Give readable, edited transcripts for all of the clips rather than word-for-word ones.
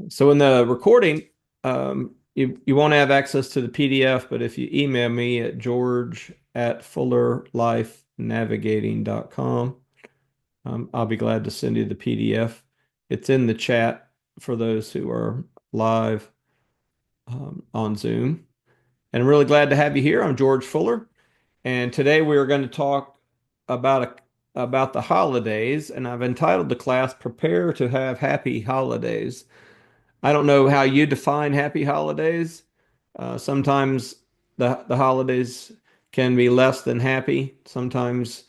So in the recording, you won't have access to the PDF, but if you email me at george@fullerlifenavigating.com, I'll be glad to send you the PDF. It's in the chat for those who are live on Zoom. And I'm really glad to have you here. I'm George Fuller, and today we are going to talk about the holidays, and I've entitled the class "Prepare to Have Happy Holidays." I don't know how you define happy holidays. Sometimes the holidays can be less than happy. Sometimes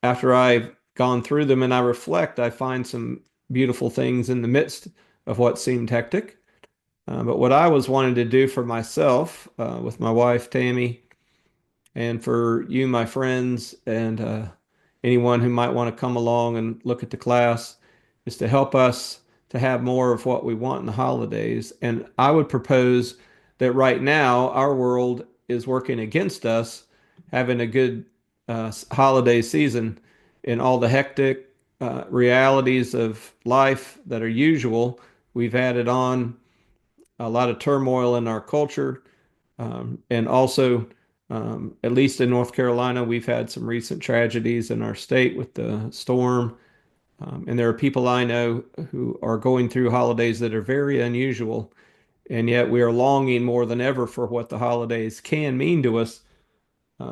after I've gone through them and I reflect, I find some beautiful things in the midst of what seemed hectic. But what I was wanting to do for myself, with my wife Tammy, and for you, my friends, and anyone who might want to come along and look at the class, is to help us to have more of what we want in the holidays. And I would propose that right now our world is working against us having a good holiday season in all the hectic realities of life that are usual. We've added on a lot of turmoil in our culture. And also, at least in North Carolina, we've had some recent tragedies in our state with the storm. And there are people I know who are going through holidays that are very unusual. And yet we are longing more than ever for what the holidays can mean to us.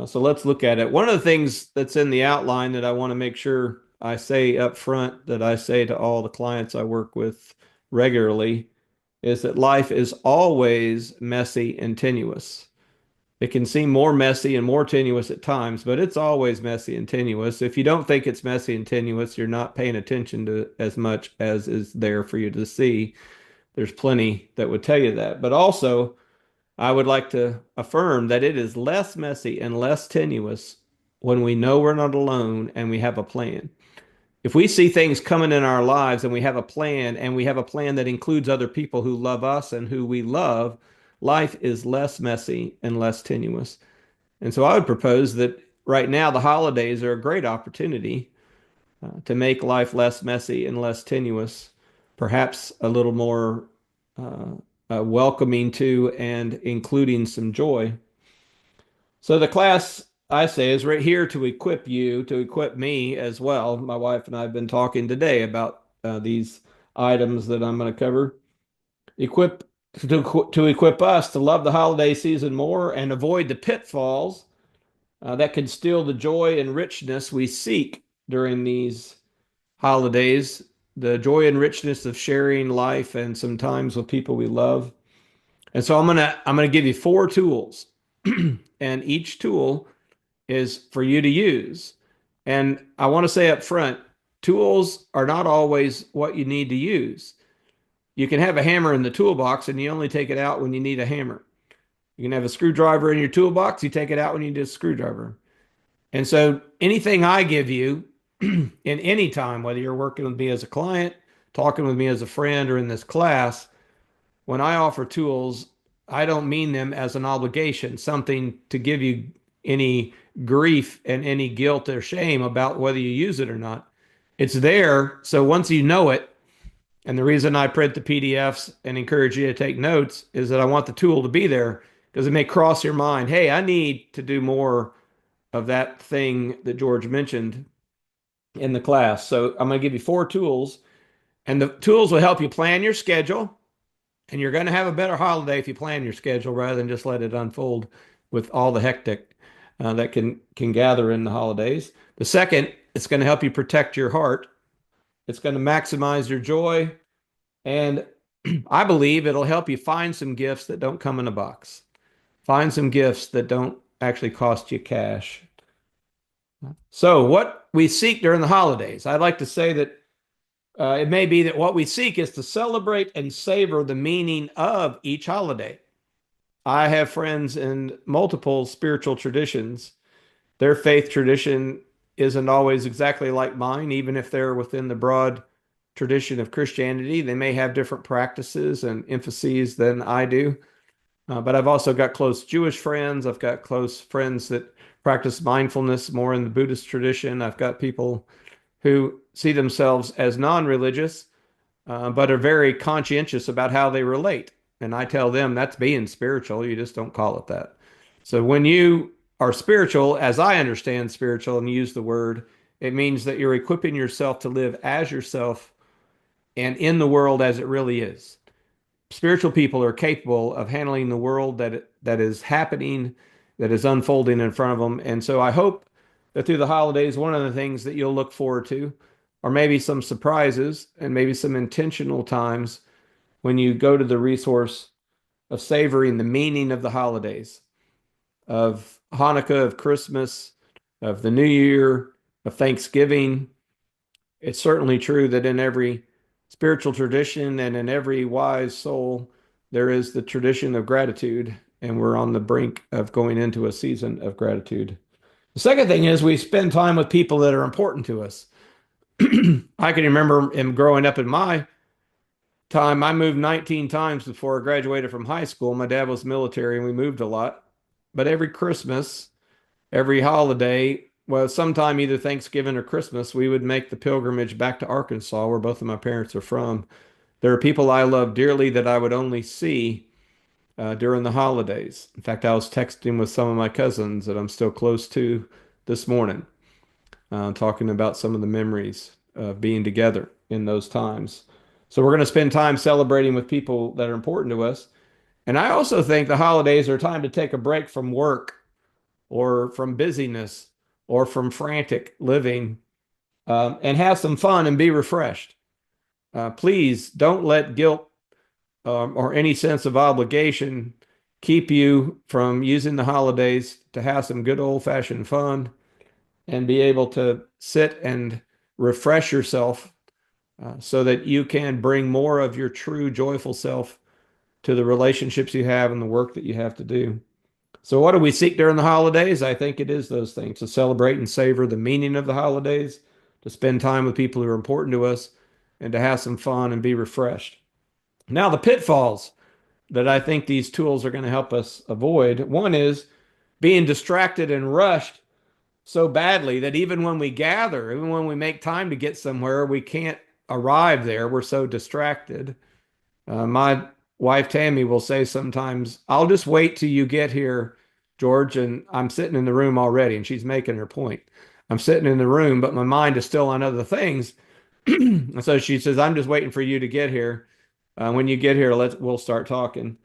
So let's look at it. One of the things that's in the outline that I want to make sure I say up front, that I say to all the clients I work with regularly, is that life is always messy and tenuous. It can seem more messy and more tenuous at times, but it's always messy and tenuous. If you don't think it's messy and tenuous, you're not paying attention to as much as is there for you to see. There's plenty that would tell you that. But also, I would like to affirm that it is less messy and less tenuous when we know we're not alone and we have a plan. If we see things coming in our lives and we have a plan, and we have a plan that includes other people who love us and who we love, life is less messy and less tenuous. And so I would propose that right now the holidays are a great opportunity to make life less messy and less tenuous, perhaps a little more uh, welcoming to and including some joy. So the class, I say, is right here to equip you, to equip me as well. My wife and I have been talking today about these items that I'm going to cover. Equip to equip us to love the holiday season more and avoid the pitfalls that can steal the joy and richness we seek during these holidays. The joy and richness of sharing life and sometimes with people we love. And so I'm gonna give you four tools, and each tool is for you to use. And I want to say up front, tools are not always what you need to use. You can have a hammer in the toolbox and you only take it out when you need a hammer. You can have a screwdriver in your toolbox, you take it out when you need a screwdriver. And so anything I give you in any time, whether you're working with me as a client, talking with me as a friend, or in this class, when I offer tools, I don't mean them as an obligation, something to give you any grief and any guilt or shame about whether you use it or not. It's there. So once you know it, and the reason I print the PDFs and encourage you to take notes is that I want the tool to be there because it may cross your mind. Hey, I need to do more of that thing that George mentioned in the class. So I'm going to give you four tools, and the tools will help you plan your schedule. And you're going to have a better holiday if you plan your schedule rather than just let it unfold with all the hectic that can gather in the holidays. The second, it's going to help you protect your heart. It's going to maximize your joy, and I believe it'll help you find some gifts that don't come in a box. Find some gifts that don't actually cost you cash. So, what we seek during the holidays, I'd like to say that it may be that what we seek is to celebrate and savor the meaning of each holiday. I have friends in multiple spiritual traditions. Their faith tradition isn't always exactly like mine, even if they're within the broad tradition of Christianity. They may have different practices and emphases than I do. But I've also got close Jewish friends. I've got close friends that practice mindfulness more in the Buddhist tradition. I've got people who see themselves as non-religious, but are very conscientious about how they relate. And I tell them that's being spiritual. You just don't call it that. So when you are spiritual, as I understand spiritual and use the word, it means that you're equipping yourself to live as yourself and in the world as it really is. Spiritual people are capable of handling the world that is happening, that is unfolding in front of them. And so I hope that through the holidays, one of the things that you'll look forward to are maybe some surprises and maybe some intentional times when you go to the resource of savoring the meaning of the holidays, of Hanukkah, of Christmas, of the New Year, of Thanksgiving. It's certainly true that in every spiritual tradition and in every wise soul, there is the tradition of gratitude, and we're on the brink of going into a season of gratitude. The second thing is we spend time with people that are important to us. I can remember him growing up in my time. I moved 19 times before I graduated from high school. My dad was military and we moved a lot. But every Christmas, every holiday, well, sometime either Thanksgiving or Christmas, we would make the pilgrimage back to Arkansas, where both of my parents are from. There are people I love dearly that I would only see during the holidays. In fact, I was texting with some of my cousins that I'm still close to this morning, talking about some of the memories of being together in those times. So we're going to spend time celebrating with people that are important to us. And I also think the holidays are a time to take a break from work or from busyness or from frantic living, and have some fun and be refreshed. Please don't let guilt or any sense of obligation keep you from using the holidays to have some good old-fashioned fun and be able to sit and refresh yourself so that you can bring more of your true joyful self to the relationships you have and the work that you have to do. So, what do we seek during the holidays? I think it is those things to celebrate and savor the meaning of the holidays, to spend time with people who are important to us, and to have some fun and be refreshed. Now, the pitfalls that I think these tools are going to help us avoid, one is being distracted and rushed so badly that even when we gather, even when we make time to get somewhere, we can't arrive there. We're so distracted. My wife Tammy will say sometimes, I'll just wait till you get here, George, and I'm sitting in the room already, and she's making her point. I'm sitting in the room, but my mind is still on other things. And so she says, I'm just waiting for you to get here. When you get here, we'll start talking.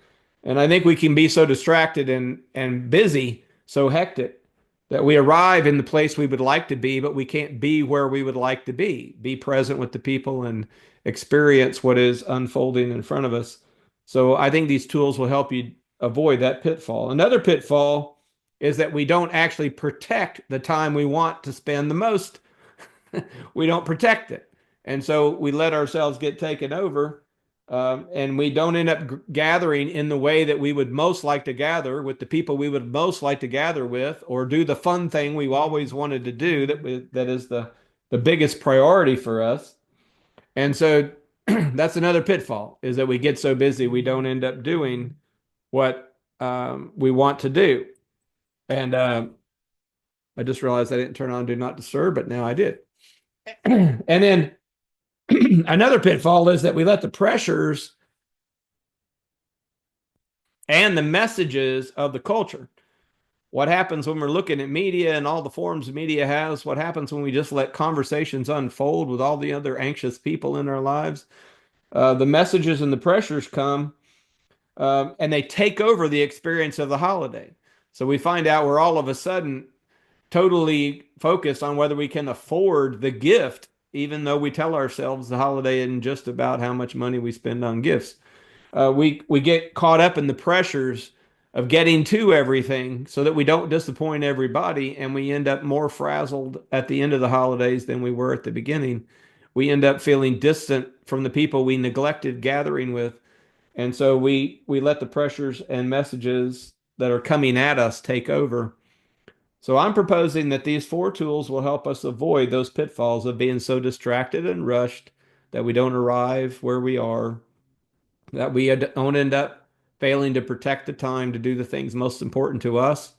And I think we can be so distracted and busy, so hectic, that we arrive in the place we would like to be, but we can't be where we would like to be present with the people and experience what is unfolding in front of us. So I think these tools will help you avoid that pitfall. Another pitfall is that we don't actually protect the time we want to spend the most. We don't protect it. And so we let ourselves get taken over, and we don't end up gathering in the way that we would most like to gather with the people we would most like to gather with, or do the fun thing we always wanted to do that is the biggest priority for us. And so that's another pitfall, is that we get so busy we don't end up doing what we want to do. And I just realized I didn't turn on Do Not Disturb, but now I did. And then another pitfall is that we let the pressures and the messages of the culture. What happens when we're looking at media and all the forms media has? What happens when we just let conversations unfold with all the other anxious people in our lives? The messages and the pressures come, and they take over the experience of the holiday. So we find out we're all of a sudden totally focused on whether we can afford the gift, even though we tell ourselves the holiday isn't just about how much money we spend on gifts. We get caught up in the pressures of getting to everything so that we don't disappoint everybody, and we end up more frazzled at the end of the holidays than we were at the beginning. We end up feeling distant from the people we neglected gathering with, and so we let the pressures and messages that are coming at us take over. So I'm proposing that these four tools will help us avoid those pitfalls of being so distracted and rushed that we don't arrive where we are, that we don't end up failing to protect the time to do the things most important to us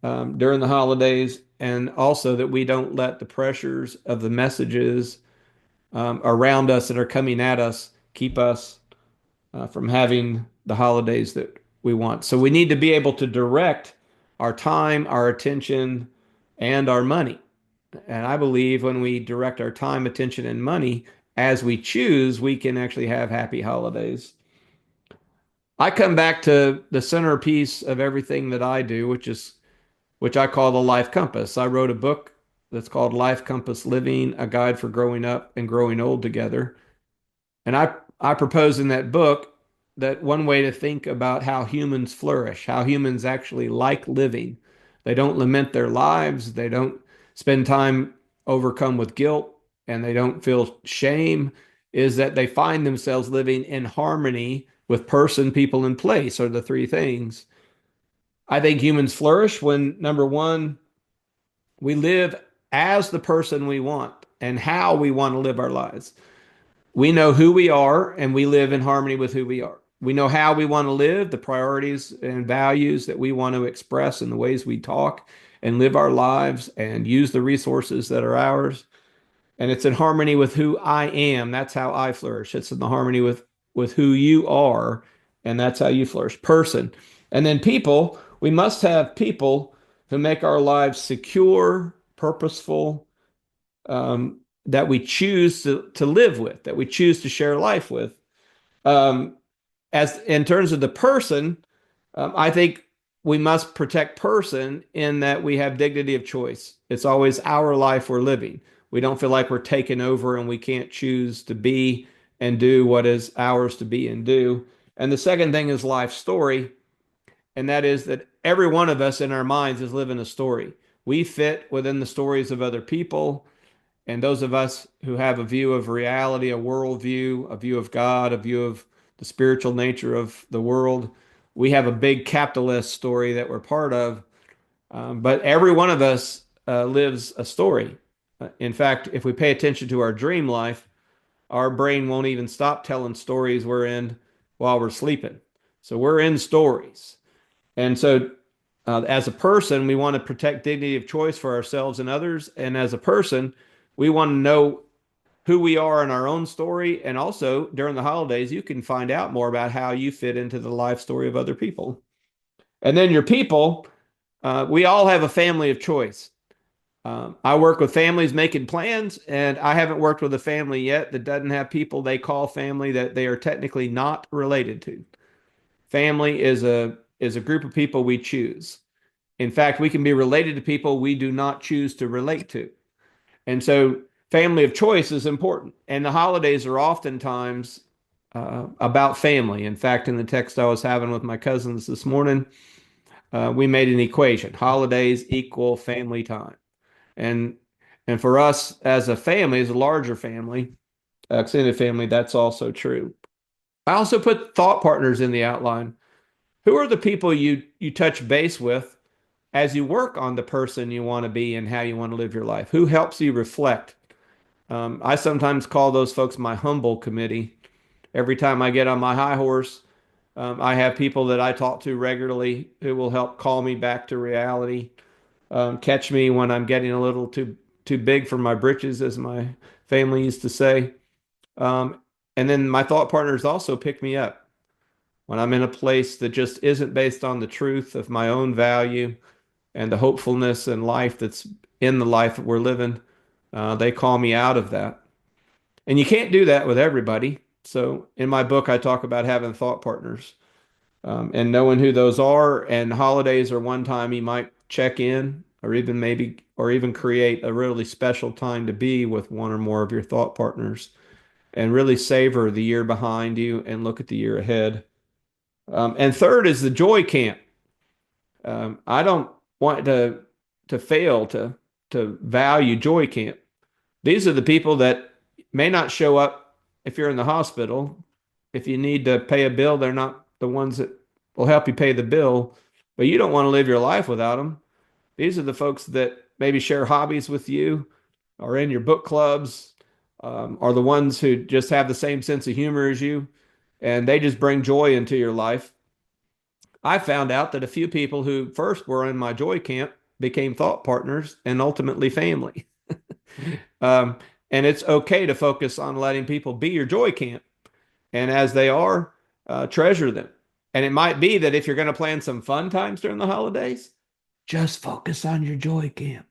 during the holidays, and also that we don't let the pressures of the messages around us that are coming at us keep us from having the holidays that we want. So we need to be able to direct our time, our attention, and our money. And I believe when we direct our time, attention, and money as we choose, we can actually have happy holidays. I come back to the centerpiece of everything that I do, which I call the Life Compass. I wrote a book that's called Life Compass Living, a guide for growing up and growing old together. And I propose in that book that one way to think about how humans flourish, how humans actually like living. They don't lament their lives, they don't spend time overcome with guilt, and they don't feel shame, is that they find themselves living in harmony with person, people, and place are the three things. I think humans flourish when, number one, we live as the person we want and how we want to live our lives. We know who we are and we live in harmony with who we are. We know how we want to live, the priorities and values that we want to express in the ways we talk and live our lives and use the resources that are ours. And it's in harmony with who I am. That's how I flourish. It's in the harmony with who you are, and that's how you flourish. Person. And then people, we must have people who make our lives secure, purposeful, that we choose to live with, that we choose to share life with. Um, as in terms of the person, I think we must protect person in that we have dignity of choice. It's always our life we're living. We don't feel like we're taken over and we can't choose to be and do what is ours to be and do. And the second thing is life story, and that is that every one of us in our minds is living a story. We fit within the stories of other people. And those of us who have a view of reality, a worldview, a view of God, a view of the spiritual nature of the world, we have a big capitalist story that we're part of. But every one of us lives a story. In fact, if we pay attention to our dream life, our brain won't even stop telling stories we're in while we're sleeping. So we're in stories. And so, as a person, we want to protect dignity of choice for ourselves and others. And as a person, we want to know who we are in our own story. And also, during the holidays, you can find out more about how you fit into the life story of other people. And then your people, we all have a family of choice. I work with families making plans, and I haven't worked with a family yet that doesn't have people they call family that they are technically not related to. Family is a group of people we choose. In fact, we can be related to people we do not choose to relate to. And so family of choice is important. And the holidays are oftentimes about family. In fact, in the text I was having with my cousins this morning, we made an equation. Holidays equal family time. And and for us as a family, as a larger family, extended family, that's also true. I also put thought partners in the outline. Who are the people you touch base with as you work on the person you want to be and how you want to live your life? Who helps you reflect? I sometimes call those folks my humble committee. Every time I get on my high horse, I have people that I talk to regularly who will help call me back to reality, catch me when I'm getting a little too big for my britches, as my family used to say. Um, and then my thought partners also pick me up when I'm in a place that just isn't based on the truth of my own value and the hopefulness and life that's in the life that we're living. They call me out of that. And you can't do that with everybody. So in my book, I talk about having thought partners, and knowing who those are. And holidays are one time you might check in or even maybe, or even create a really special time to be with one or more of your thought partners and really savor the year behind you and look at the year ahead. And third is the joy camp. I don't want to fail to value joy camp. These are the people that may not show up if you're in the hospital. If you need to pay a bill, they're not the ones that will help you pay the bill, but you don't want to live your life without them. These are the folks that maybe share hobbies with you, are in your book clubs, are the ones who just have the same sense of humor as you, and they just bring joy into your life. I found out that a few people who first were in my joy camp became thought partners and ultimately family. Um, And it's okay to focus on letting people be your joy camp. And as they are, treasure them. And it might be that if you're going to plan some fun times during the holidays, just focus on your joy camp.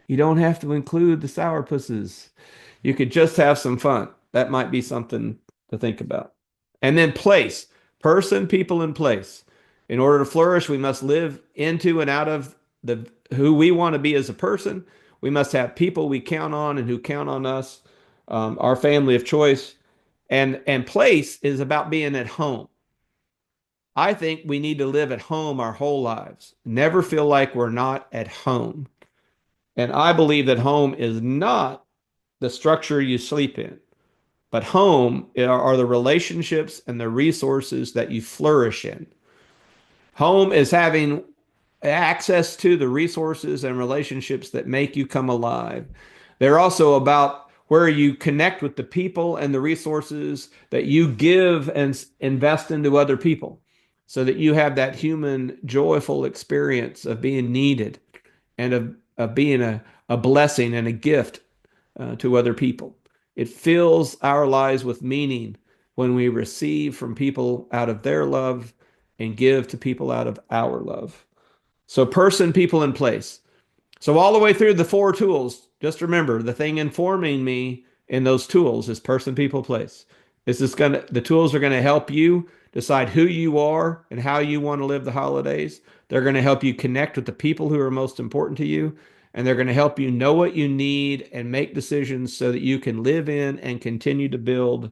You don't have to include the sourpusses. You could just have some fun. That might be something to think about. And then place, person, people, and place. In order to flourish, we must live into and out of the who we want to be as a person. We must have people we count on and who count on us, our family of choice. And place is about being at home. I think we need to live at home our whole lives. Never feel like we're not at home. And I believe that home is not the structure you sleep in, but home are the relationships and the resources that you flourish in. Home is having access to the resources and relationships that make you come alive. They're also about where you connect with the people and the resources that you give and invest into other people so that you have that human, joyful experience of being needed and of being a blessing and a gift to other people. It fills our lives with meaning when we receive from people out of their love and give to people out of our love. So, person, people, and place. So, all the way through the four tools, just remember the thing informing me in those tools is person, people, place. The tools are going to help you decide who you are and how you want to live the holidays. They're going to help you connect with the people who are most important to you. And they're going to help you know what you need and make decisions so that you can live in and continue to build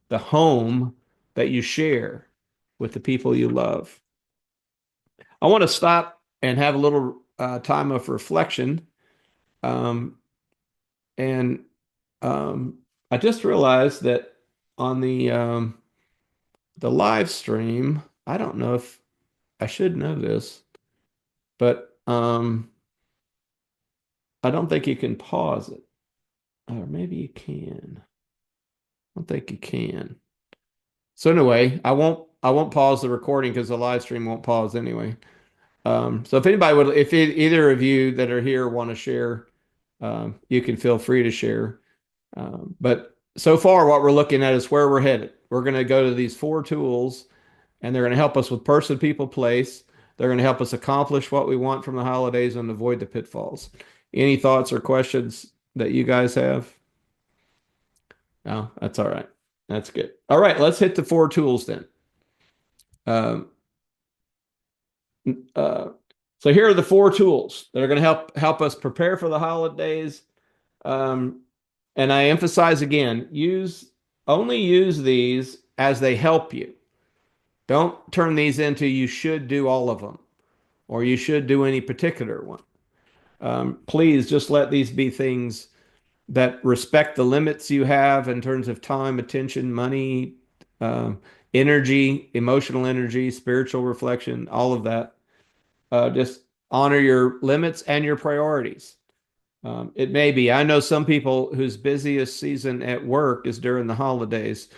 the home that you share with the people you love. I want to stop and have a little time of reflection. Um, and I just realized that on the live stream, I don't know if I should know this, but I don't think you can pause it, or maybe you can. I don't think you can. So anyway, I won't pause the recording because the live stream won't pause anyway. So if anybody would, if either of you that are here want to share, you can feel free to share. But so far, what we're looking at is where we're headed. We're going to go to these four tools, and they're going to help us with person, people, place. They're going to help us accomplish what we want from the holidays and avoid the pitfalls. Any thoughts or questions that you guys have? No, that's all right. That's good. All right, let's hit the four tools then. Um, uh, so here are the four tools that are going to help us prepare for the holidays. Um, and I emphasize again, only use these as they help you. Don't turn these into you should do all of them or you should do any particular one. Please just let these be things that respect the limits you have in terms of time, attention, money, um, energy, emotional energy, spiritual reflection, all of that. Just honor your limits and your priorities. It may be. I know some people whose busiest season at work is during the holidays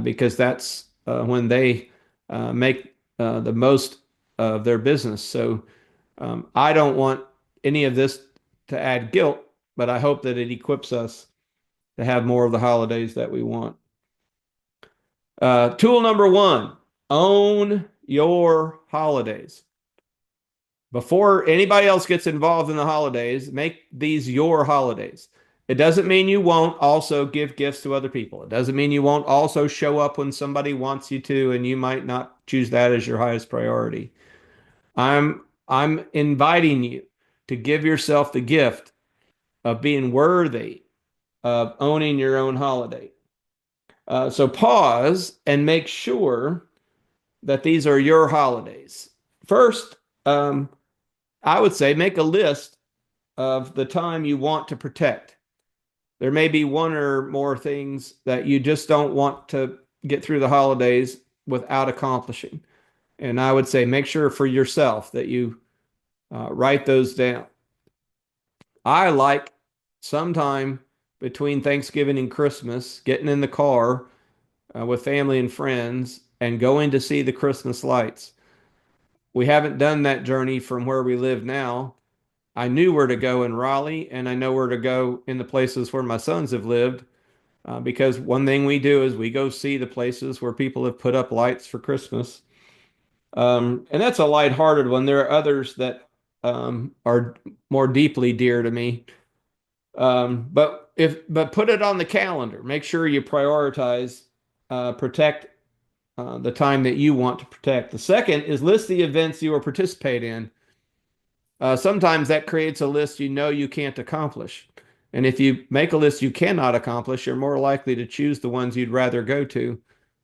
because that's when they make the most of their business. So I don't want any of this to add guilt, but I hope that it equips us to have more of the holidays that we want. Tool number one, own your holidays. Before anybody else gets involved in the holidays, make these your holidays. It doesn't mean you won't also give gifts to other people. It doesn't mean you won't also show up when somebody wants you to, and you might not choose that as your highest priority. I'm inviting you to give yourself the gift of being worthy of owning your own holiday. So pause and make sure that these are your holidays. First, I would say make a list of the time you want to protect. There may be one or more things that you just don't want to get through the holidays without accomplishing. And I would say make sure for yourself that you write those down. I like sometime between Thanksgiving and Christmas getting in the car with family and friends and going to see the Christmas lights. We haven't done that journey from where we live now, I knew where to go in Raleigh, and I know where to go in the places where my sons have lived. Because one thing we do is we go see the places where people have put up lights for Christmas. And that's a lighthearted one. There are others that are more deeply dear to me. But put it on the calendar. Make sure you prioritize protect the time that you want to protect. The second is list the events you will participate in. Sometimes that creates a list you know you can't accomplish. And if you make a list you cannot accomplish, you're more likely to choose the ones you'd rather go to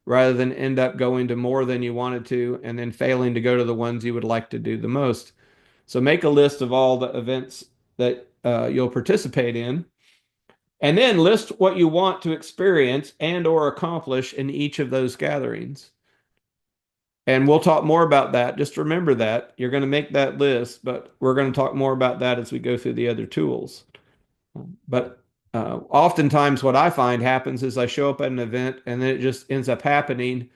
rather than end up going to more than you wanted to and then failing to go to the ones you would like to do the most. So make a list of all the events that you'll participate in, and then list what you want to experience and or accomplish in each of those gatherings. And we'll talk more about that. Just remember that you're going to make that list, but we're going to talk more about that as we go through the other tools. But oftentimes, what I find happens is I show up at an event and then it just ends up happening.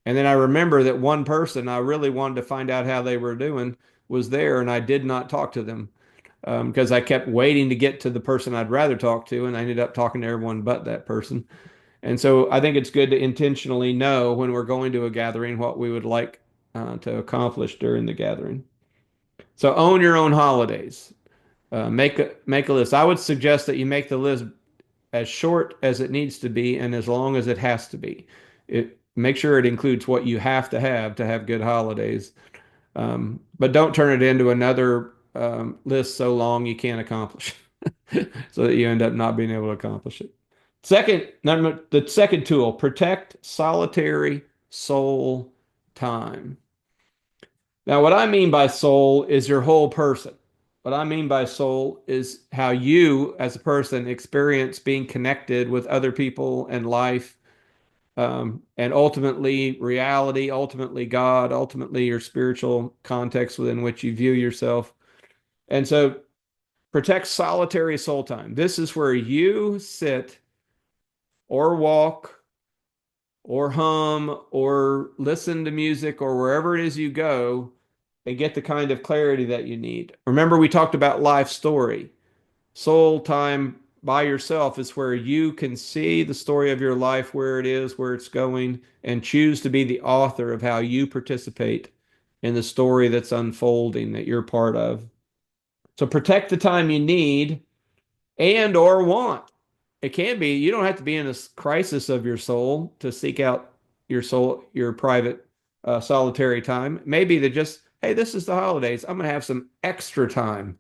And then I remember that one person I really wanted to find out how they were doing was there, and I did not talk to them because I kept waiting to get to the person I'd rather talk to, and I ended up talking to everyone but that person. And so I think it's good to intentionally know when we're going to a gathering what we would like to accomplish during the gathering. So own your own holidays. Make a list. I would suggest that you make the list as short as it needs to be and as long as it has to be. It make sure it includes what you have to have good holidays. But don't turn it into another list so long you can't accomplish so that you end up not being able to accomplish it. The second tool, protect solitary soul time. Now, what I mean by soul is your whole person. What I mean by soul is how you, as a person, experience being connected with other people and life, and ultimately reality, ultimately God, ultimately your spiritual context within which you view yourself. And so, protect solitary soul time. This is where you sit or walk or hum or listen to music or wherever it is you go and get the kind of clarity that you need. Remember, we talked about life story. Soul time by yourself is where you can see the story of your life, where it is, where it's going, and choose to be the author of how you participate in the story that's unfolding that you're part of. So protect the time you need and or want. It can be, you don't have to be in a crisis of your soul to seek out your soul, your private solitary time. Maybe that just, hey, this is the holidays. I'm going to have some extra time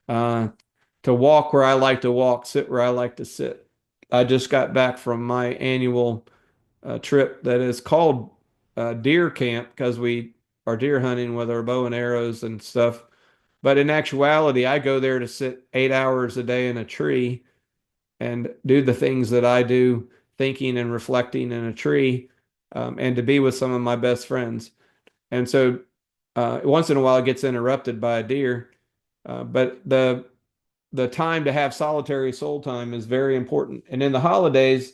uh, to walk where I like to walk, sit where I like to sit. I just got back from my annual trip that is called deer camp because we are deer hunting with our bow and arrows and stuff. But in actuality, I go there to sit 8 hours a day in a tree and do the things that I do, thinking and reflecting in a tree, and to be with some of my best friends. And so once in a while it gets interrupted by a deer, but the time to have solitary soul time is very important. And in the holidays,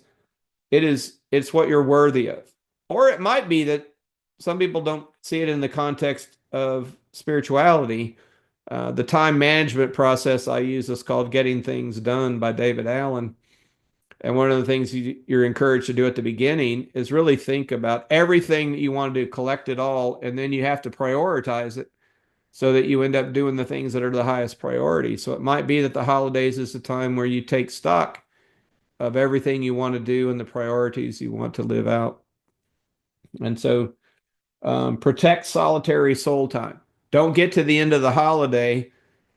it's what you're worthy of. Or it might be that some people don't see it in the context of spirituality. The time management process I use is called Getting Things Done by David Allen. And one of the things you're encouraged to do at the beginning is really think about everything that you want to do, collect it all, and then you have to prioritize it so that you end up doing the things that are the highest priority. So it might be that the holidays is the time where you take stock of everything you want to do and the priorities you want to live out. And so protect solitary soul time. Don't get to the end of the holiday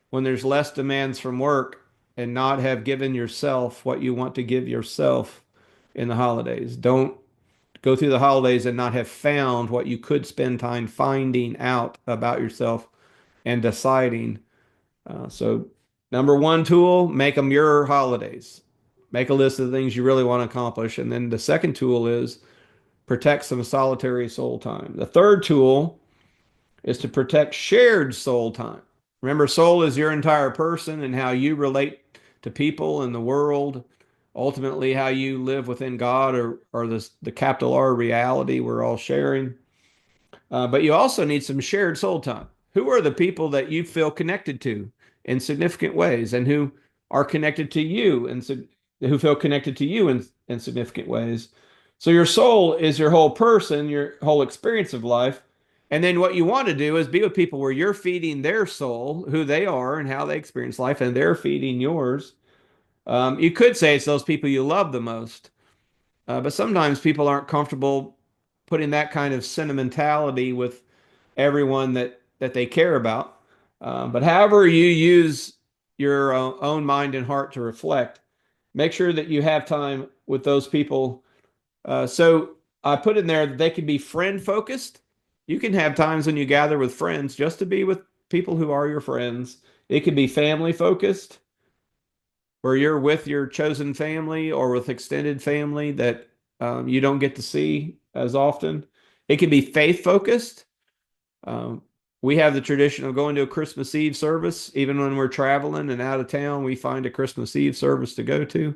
when there's less demands from work and not have given yourself what you want to give yourself in the holidays. Don't go through the holidays and not have found what you could spend time finding out about yourself and deciding. So, number one tool, make them your holidays. Make a list of the things you really want to accomplish. And then the second tool is protect some solitary soul time. The third tool is to protect shared soul time. Remember, soul is your entire person and how you relate to people and the world, ultimately, how you live within God or the capital R reality we're all sharing. But you also need some shared soul time. Who are the people that you feel connected to? in significant ways and who are connected to you and who feel connected to you in significant ways. So your soul is your whole person, your whole experience of life. And then what you want to do is be with people where you're feeding their soul, who they are and how they experience life, and they're feeding yours. You could say it's those people you love the most, but sometimes people aren't comfortable putting that kind of sentimentality with everyone that they care about. But however you use your own mind and heart to reflect, make sure that you have time with those people. So I put in there that they can be friend focused. You can have times when you gather with friends just to be with people who are your friends. It can be family focused, where you're with your chosen family or with extended family that you don't get to see as often. It can be faith focused. Um, we have the tradition of going to a Christmas Eve service. Even when we're traveling and out of town, we find a Christmas Eve service to go to.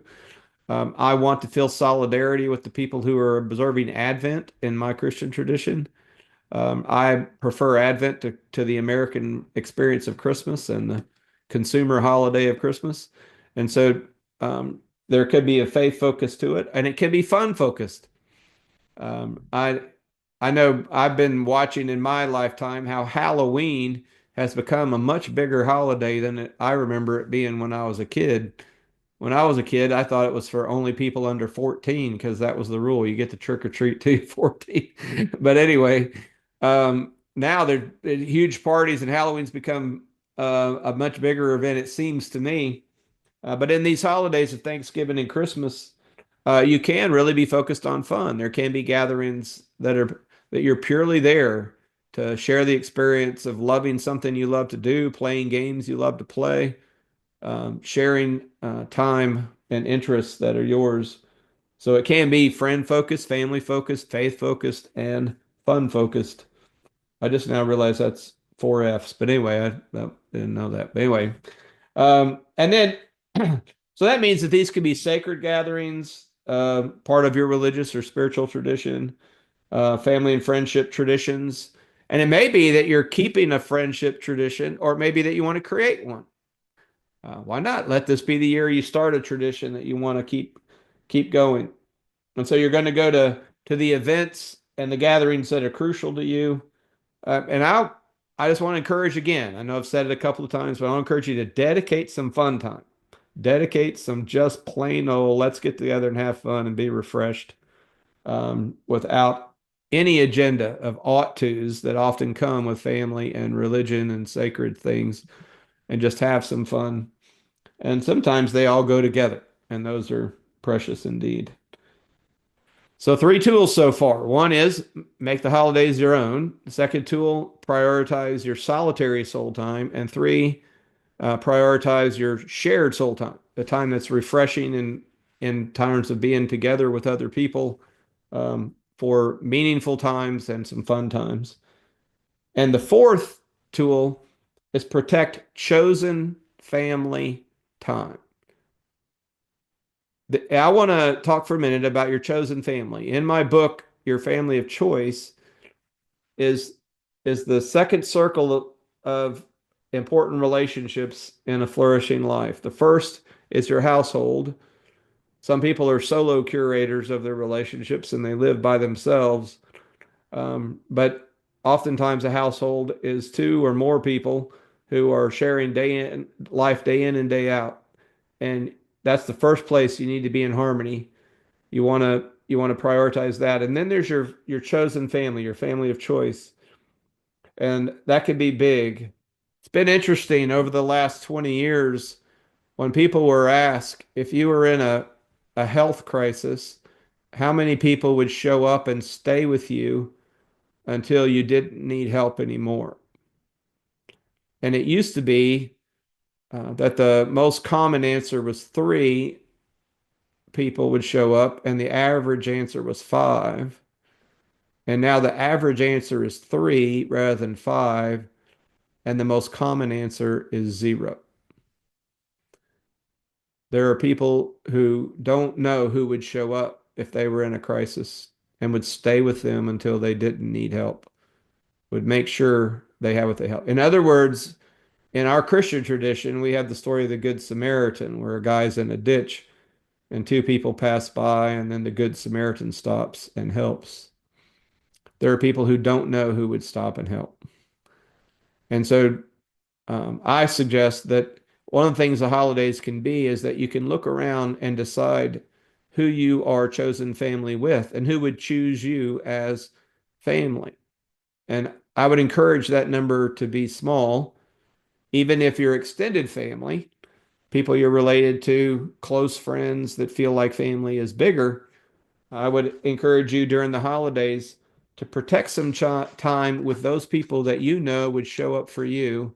I want to feel solidarity with the people who are observing Advent in my Christian tradition. I prefer Advent to the American experience of Christmas and the consumer holiday of Christmas. And so there could be a faith focus to it, and it can be fun focused. Um, I I know I've been watching in my lifetime how Halloween has become a much bigger holiday than I remember it being when I was a kid. When I was a kid, I thought it was for only people under 14 because that was the rule. You get to trick or treat till you're 14. But anyway, now they're huge parties and Halloween's become a much bigger event, it seems to me. But in these holidays of Thanksgiving and Christmas, you can really be focused on fun. There can be gatherings that you're purely there to share the experience of loving something you love to do, playing games you love to play, sharing time and interests that are yours. So it can be friend focused, family focused, faith focused, and fun focused. I just now realize that's four F's. But anyway, I didn't know that. But anyway, and then so that means that these could be sacred gatherings, part of your religious or spiritual tradition, family and friendship traditions. And it may be that you're keeping a friendship tradition, or it may be that you want to create one. Why not let this be the year you start a tradition that you want to keep going? And so you're going to go to the events and the gatherings that are crucial to you. And I just want to encourage again. I know I've said it a couple of times, but I want to encourage you to dedicate some fun time. Dedicate some just plain old let's get together and have fun and be refreshed, without any agenda of ought tos that often come with family and religion and sacred things, and just have some fun. And sometimes they all go together, and those are precious indeed. So, three tools so far. One is make the holidays your own. The second tool, prioritize your solitary soul time. And three, prioritize your shared soul time, the time that's refreshing in times of being together with other people, for meaningful times and some fun times. And the fourth tool is protect chosen family time. I want to talk for a minute about your chosen family. In my book, Your Family of Choice is is the second circle of important relationships in a flourishing life. The first is your household. Some people are solo curators of their relationships and they live by themselves. But oftentimes a household is two or more people who are sharing day in and day out. And that's the first place you need to be in harmony. You want to prioritize that. And then there's your chosen family, your family of choice. And that could be big. It's been interesting over the last 20 years when people were asked if you were in a health crisis, how many people would show up and stay with you until you didn't need help anymore. And it used to be that the most common answer was three people would show up, and the average answer was five. And now the average answer is three rather than five, and the most common answer is zero. There are people who don't know who would show up if they were in a crisis and would stay with them until they didn't need help, would make sure they have what they help. In other words, in our Christian tradition, we have the story of the Good Samaritan, where a guy's in a ditch and two people pass by, and then the Good Samaritan stops and helps. There are people who don't know who would stop and help. And so I suggest that one of the things the holidays can be is that you can look around and decide who you are chosen family with and who would choose you as family. And I would encourage that number to be small, even if your extended family, people you're related to, close friends that feel like family is bigger. I would encourage you during the holidays to protect some time with those people that you know would show up for you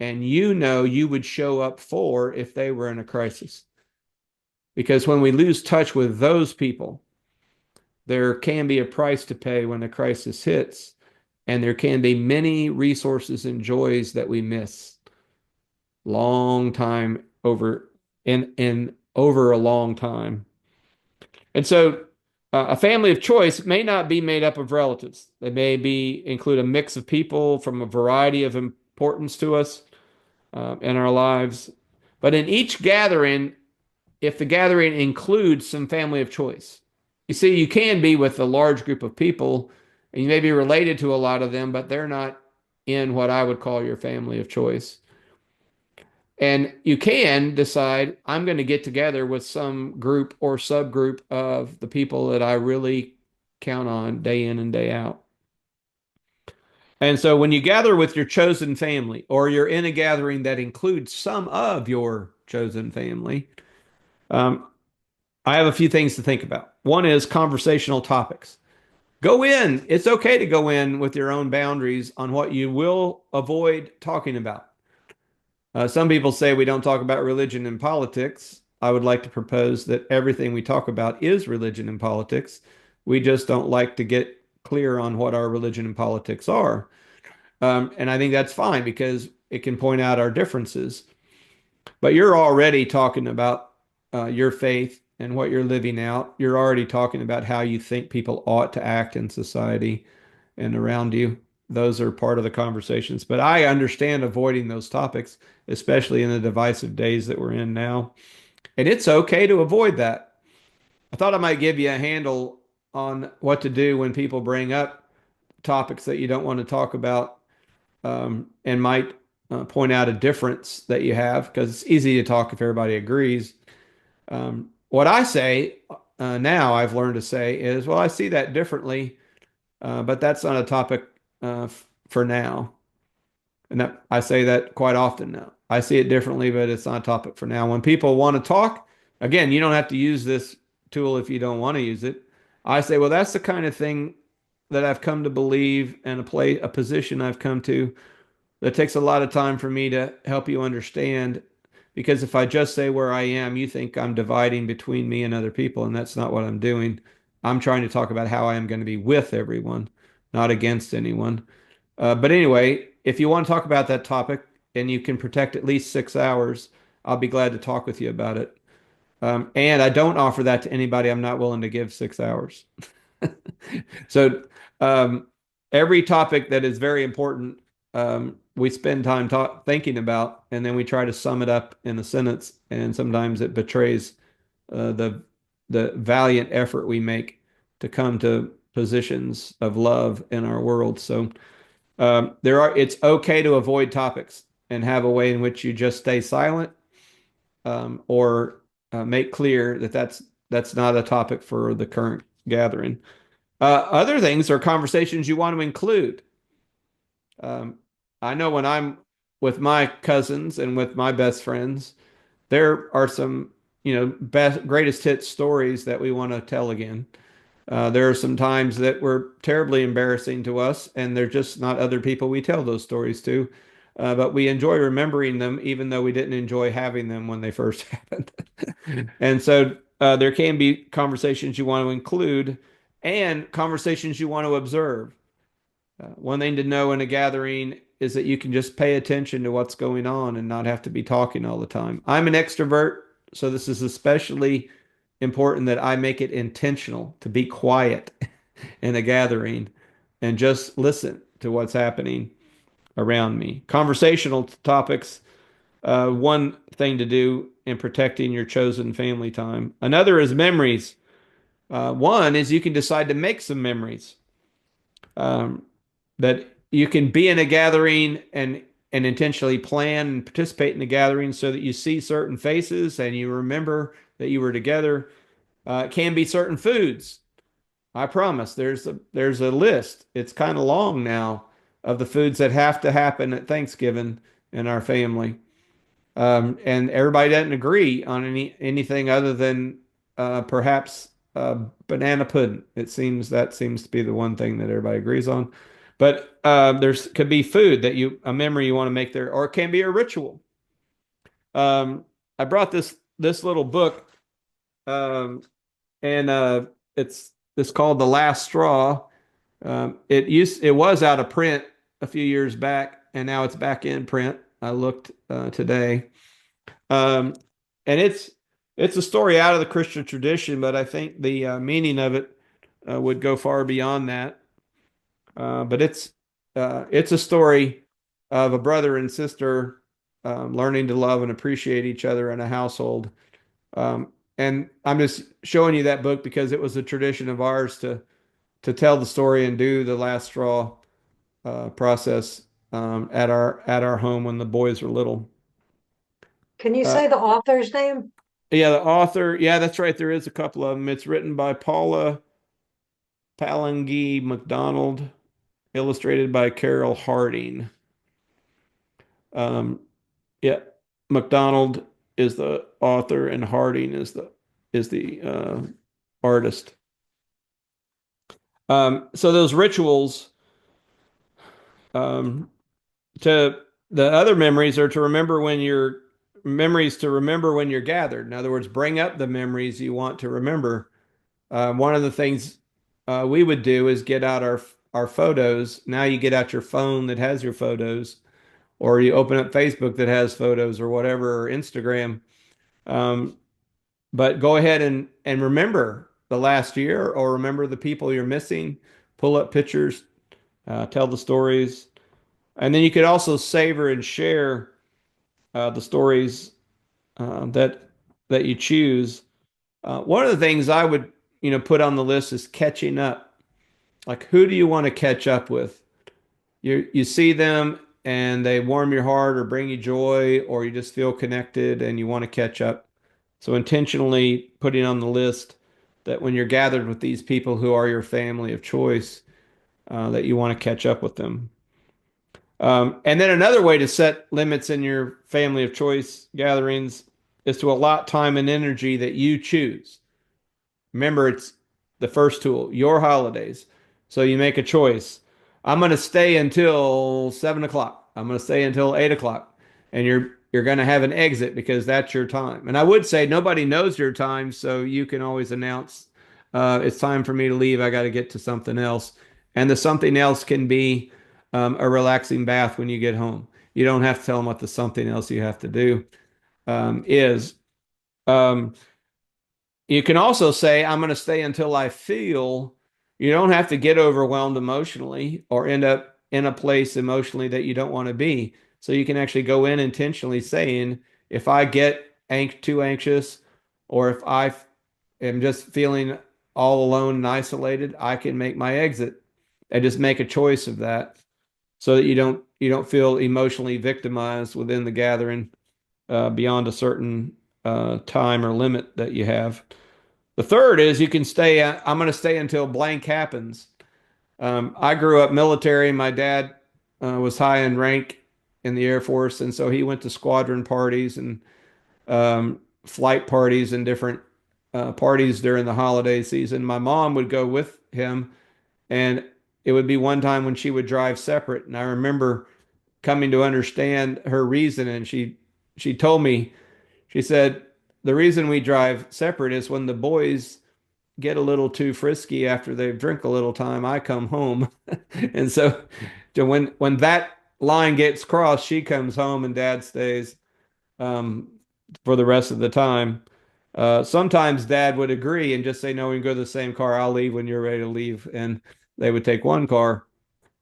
and you know you would show up for if they were in a crisis. Because when we lose touch with those people, there can be a price to pay when a crisis hits, and there can be many resources and joys that we miss long time over in over a long time. And so a family of choice may not be made up of relatives. They may be include a mix of people from a variety of importance to us in our lives. But in each gathering, if the gathering includes some family of choice, you see, you can be with a large group of people and you may be related to a lot of them, but they're not in what I would call your family of choice. And you can decide, I'm going to get together with some group or subgroup of the people that I really count on day in and day out. And so when you gather with your chosen family, or you're in a gathering that includes some of your chosen family, um, I have a few things to think about. One is conversational topics. Go in. It's okay to go in with your own boundaries on what you will avoid talking about. Some people say we don't talk about religion and politics. I would like to propose that everything we talk about is religion and politics. We just don't like to get clear on what our religion and politics are. And I think that's fine because it can point out our differences. But you're already talking about your faith and what you're living out. You're already talking about how you think people ought to act in society and around you. Those are part of the conversations. But I understand avoiding those topics, especially in the divisive days that we're in now. And it's okay to avoid that. I thought I might give you a handle on what to do when people bring up topics that you don't want to talk about and might point out a difference that you have because it's easy to talk if everybody agrees. What I say now, I've learned to say is, well, I see that differently, but that's not a topic for now. And that, I say that quite often now. I see it differently, but it's not a topic for now. When people want to talk, again, you don't have to use this tool if you don't want to use it. I say, well, that's the kind of thing that I've come to believe and a position I've come to that takes a lot of time for me to help you understand. Because if I just say where I am, you think I'm dividing between me and other people, and that's not what I'm doing. I'm trying to talk about how I am going to be with everyone, not against anyone. But anyway, if you want to talk about that topic and you can protect at least 6 hours, I'll be glad to talk with you about it. And I don't offer that to anybody I'm not willing to give 6 hours. So every topic that is very important, we spend time thinking about, and then we try to sum it up in a sentence. And sometimes it betrays the valiant effort we make to come to positions of love in our world. So it's okay to avoid topics and have a way in which you just stay silent or make clear that that's not a topic for the current gathering. Other things are conversations you want to include. Um, I know when I'm with my cousins and with my best friends, there are some, best greatest hits stories that we want to tell again. There are some times that were terribly embarrassing to us, and they're just not other people we tell those stories to. But we enjoy remembering them, even though we didn't enjoy having them when they first happened. And so there can be conversations you want to include and conversations you want to observe. One thing to know in a gathering is that you can just pay attention to what's going on and not have to be talking all the time. I'm an extrovert, so this is especially important that I make it intentional to be quiet in a gathering and just listen to what's happening. around me. Conversational topics, one thing to do in protecting your chosen family time. Another is memories. One is you can decide to make some memories. Um, that you can be in a gathering and intentionally plan and participate in the gathering so that you see certain faces and you remember that you were together. It can be certain foods. I promise there's a list. It's kind of long now of the foods that have to happen at Thanksgiving in our family. And everybody doesn't agree on anything other than perhaps banana pudding. That seems to be the one thing that everybody agrees on. But there's could be food that a memory you want to make there, or it can be a ritual. Um, I brought this little book, um, and it's called The Last Straw. It was out of print a few years back, and now it's back in print. I looked today. Um, and it's a story out of the Christian tradition, but I think the meaning of it would go far beyond that. But it's a story of a brother and sister learning to love and appreciate each other in a household. And I'm just showing you that book because it was a tradition of ours to tell the story and do the last straw process at our home when the boys were little. Can you Uh, say the author's name? Yeah, the author. Yeah, that's right. There is a couple of them. It's written by Paula Palangi McDonald, illustrated by Carol Harding. Um, yeah, McDonald is the author, and Harding is the artist. So those rituals, um, to the other memories are to remember when you're memories to remember when you're gathered. In other words, bring up the memories you want to remember. One of the things we would do is get out our photos. Now you get out your phone that has your photos, or you open up Facebook that has photos, or whatever, or Instagram. Um, but go ahead and remember the last year, or remember the people you're missing. Pull up pictures, tell the stories, and then you could also savor and share the stories that you choose. One of the things I would put on the list is catching up. Like, who do you want to catch up with? You see them and they warm your heart or bring you joy, or you just feel connected and you want to catch up. So intentionally putting on the list that when you're gathered with these people who are your family of choice, that you want to catch up with them. And then another way to set limits in your family of choice gatherings is to allot time and energy that you choose. Remember, it's the first tool, your holidays. So you make a choice. I'm going to stay until 7 o'clock. I'm going to stay until 8 o'clock. And you're going to have an exit because that's your time. And I would say nobody knows your time, so you can always announce, it's time for me to leave. I got to get to something else. And the something else can be a relaxing bath when you get home. You don't have to tell them what the something else you have to do is. Um, you can also say, I'm going to stay until I feel. You don't have to get overwhelmed emotionally or end up in a place emotionally that you don't want to be. So you can actually go in intentionally saying, if I get too anxious, or if am just feeling all alone and isolated, I can make my exit and just make a choice of that so that you don't feel emotionally victimized within the gathering beyond a certain time or limit that you have. The third is you can stay. I'm going to stay until blank happens. I grew up military. My dad was high in rank in the Air Force, and so he went to squadron parties and flight parties and different parties during the holiday season. My mom would go with him, and it would be one time when she would drive separate. And I remember coming to understand her reason, and she told me, she said, the reason we drive separate is when the boys get a little too frisky after they've drink a little time, I come home. And so when that line gets crossed, she comes home and dad stays um, for the rest of the time. Sometimes dad would agree and just say, no, we can go to the same car. I'll leave when you're ready to leave. And they would take one car.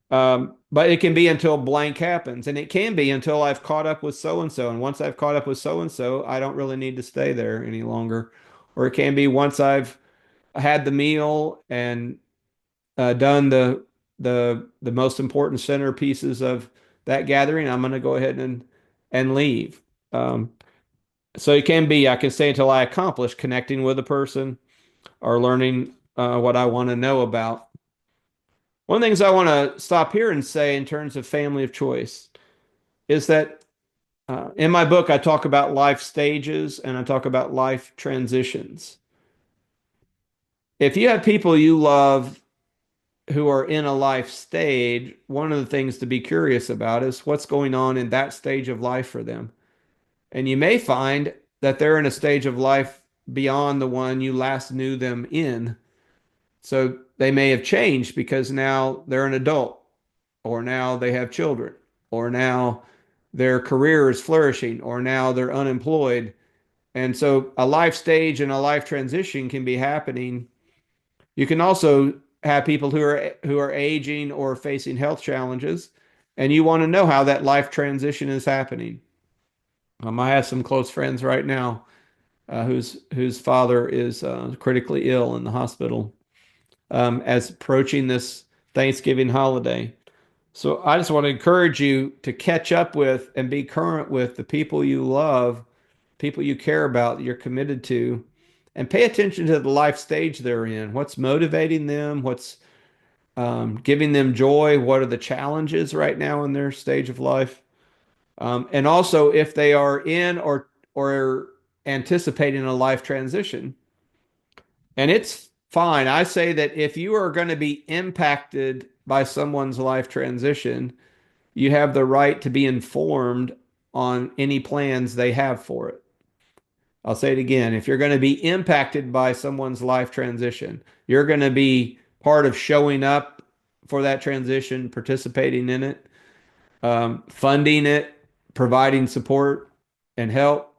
But it can be until blank happens, and it can be until I've caught up with so and so. And once I've caught up with so and so, I don't really need to stay there any longer. Or it can be once I've had the meal and done the most important centerpieces of that gathering, I'm going to go ahead and leave. Um, so it can be I can stay until I accomplish connecting with a person or learning what I want to know about. One of the things I want to stop here and say in terms of family of choice is that in my book, I talk about life stages and I talk about life transitions. If you have people you love who are in a life stage, one of the things to be curious about is what's going on in that stage of life for them. And you may find that they're in a stage of life beyond the one you last knew them in. So they may have changed because now they're an adult, or now they have children, or now their career is flourishing, or now they're unemployed. And so a life stage and a life transition can be happening. You can also have people who are aging or facing health challenges, and you want to know how that life transition is happening. I have some close friends right now whose father is critically ill in the hospital as approaching this Thanksgiving holiday. So I just want to encourage you to catch up with and be current with the people you love, people you care about, that you're committed to, and pay attention to the life stage they're in. What's motivating them? What's giving them joy? What are the challenges right now in their stage of life? And also, if they are in or anticipating a life transition, and it's fine. I say that if you are going to be impacted by someone's life transition, you have the right to be informed on any plans they have for it. I'll say it again. If you're going to be impacted by someone's life transition, you're going to be part of showing up for that transition, participating in it, funding it, providing support and help,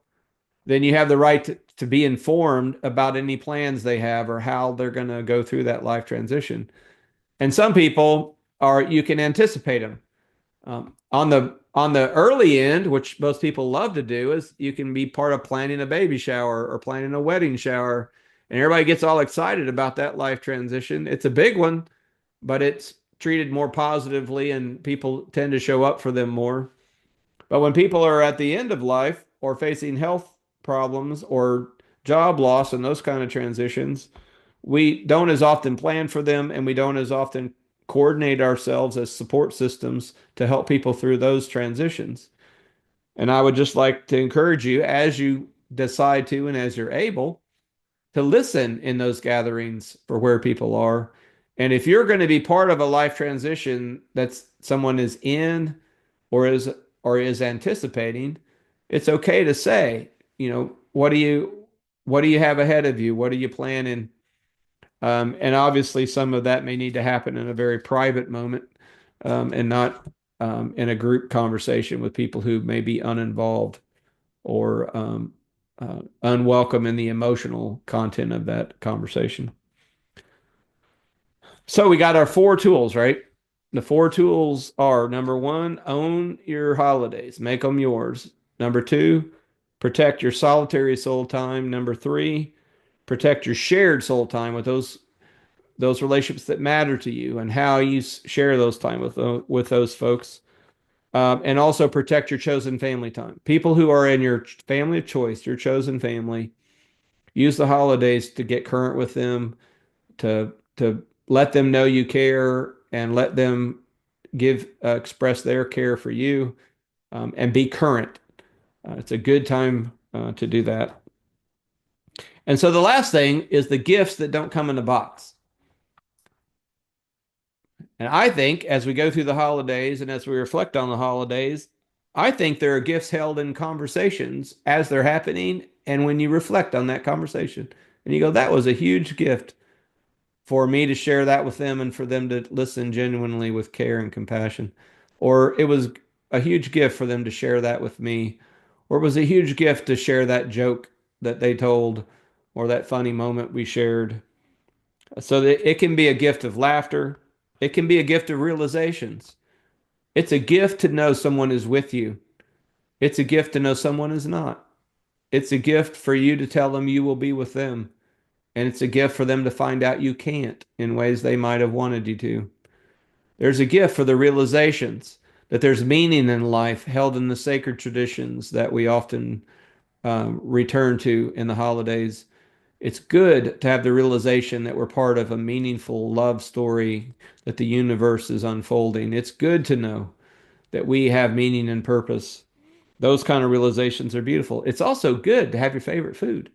then you have the right to be informed about any plans they have or how they're going to go through that life transition. And some people are, you can anticipate them. On the early end, which most people love to do, is you can be part of planning a baby shower or planning a wedding shower, and everybody gets all excited about that life transition. It's a big one, but it's treated more positively, and people tend to show up for them more. But when people are at the end of life or facing health problems or job loss and those kind of transitions, we don't as often plan for them and we don't as often coordinate ourselves as support systems to help people through those transitions. And I would just like to encourage you as you decide to and as you're able to listen in those gatherings for where people are. And if you're going to be part of a life transition that someone is in or is anticipating, it's okay to say, what do you have ahead of you? What are you planning? And obviously, some of that may need to happen in a very private moment and not in a group conversation with people who may be uninvolved or unwelcome in the emotional content of that conversation. So we got our four tools, right? The four tools are number one, own your holidays, make them yours. Number two, protect your solitary soul time. Number three, protect your shared soul time with those relationships that matter to you and how you share those time with those folks. And also protect your chosen family time. People who are in your family of choice, your chosen family, use the holidays to get current with them, to let them know you care and let them express their care for you and be current. It's a good time to do that. And so the last thing is the gifts that don't come in a box. And I think as we go through the holidays and as we reflect on the holidays, I think there are gifts held in conversations as they're happening. And when you reflect on that conversation and you go, that was a huge gift for me to share that with them and for them to listen genuinely with care and compassion. Or it was a huge gift for them to share that with me. Or it was a huge gift to share that joke that they told or that funny moment we shared. So that it can be a gift of laughter, It can be a gift of realizations. It's a gift to know someone is with you. It's a gift to know someone is not. It's a gift for you to tell them you will be with them. And it's a gift for them to find out you can't in ways they might have wanted you to. There's a gift for the realizations that there's meaning in life held in the sacred traditions that we often return to in the holidays. It's good to have the realization that we're part of a meaningful love story, that the universe is unfolding. It's good to know that we have meaning and purpose. Those kind of realizations are beautiful. It's also good to have your favorite food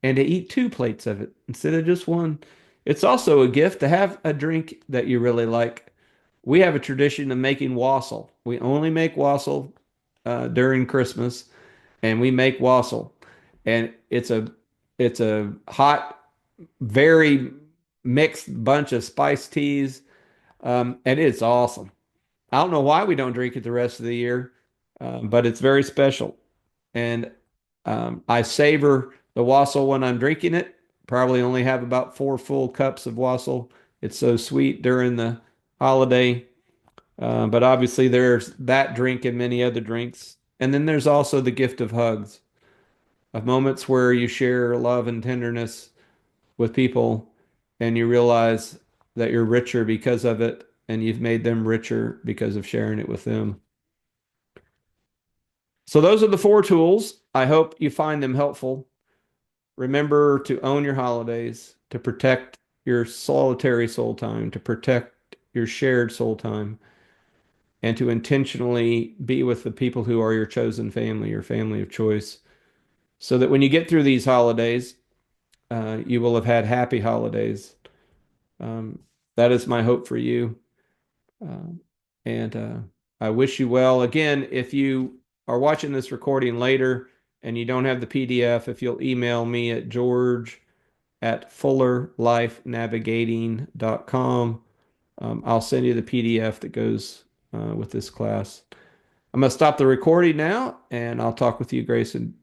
and to eat two plates of it instead of just one. It's also a gift to have a drink that you really like. We have a tradition of making wassail. We only make wassail during Christmas, and we make wassail, and it's a hot, very mixed bunch of spiced teas, and it's awesome. I don't know why we don't drink it the rest of the year, but it's very special. And I savor the wassail when I'm drinking it. Probably only have about 4 full cups of wassail. It's so sweet during the holiday. But obviously, there's that drink and many other drinks. And then there's also the gift of hugs, of moments where you share love and tenderness with people and you realize that you're richer because of it and you've made them richer because of sharing it with them. So those are the 4 tools. I hope you find them helpful. Remember to own your holidays, to protect your solitary soul time, to protect your shared soul time, and to intentionally be with the people who are your chosen family, your family of choice, so that when you get through these holidays, you will have had happy holidays. Um, that is my hope for you. Um, and I wish you well. Again, if you are watching this recording later and you don't have the PDF, if you'll email me at george@fullerlifenavigating.com, I'll send you the PDF that goes with this class. I'm going to stop the recording now and I'll talk with you, Grayson,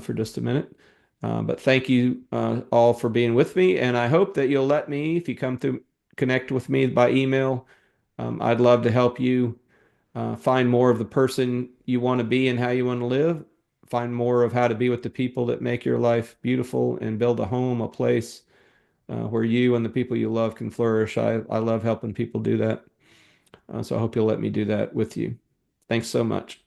for just a minute. But thank you all for being with me. And I hope that you'll let me, if you come to connect with me by email, I'd love to help you find more of the person you want to be and how you want to live. Find more of how to be with the people that make your life beautiful and build a home, a place where you and the people you love can flourish. I love helping people do that. So I hope you'll let me do that with you. Thanks so much.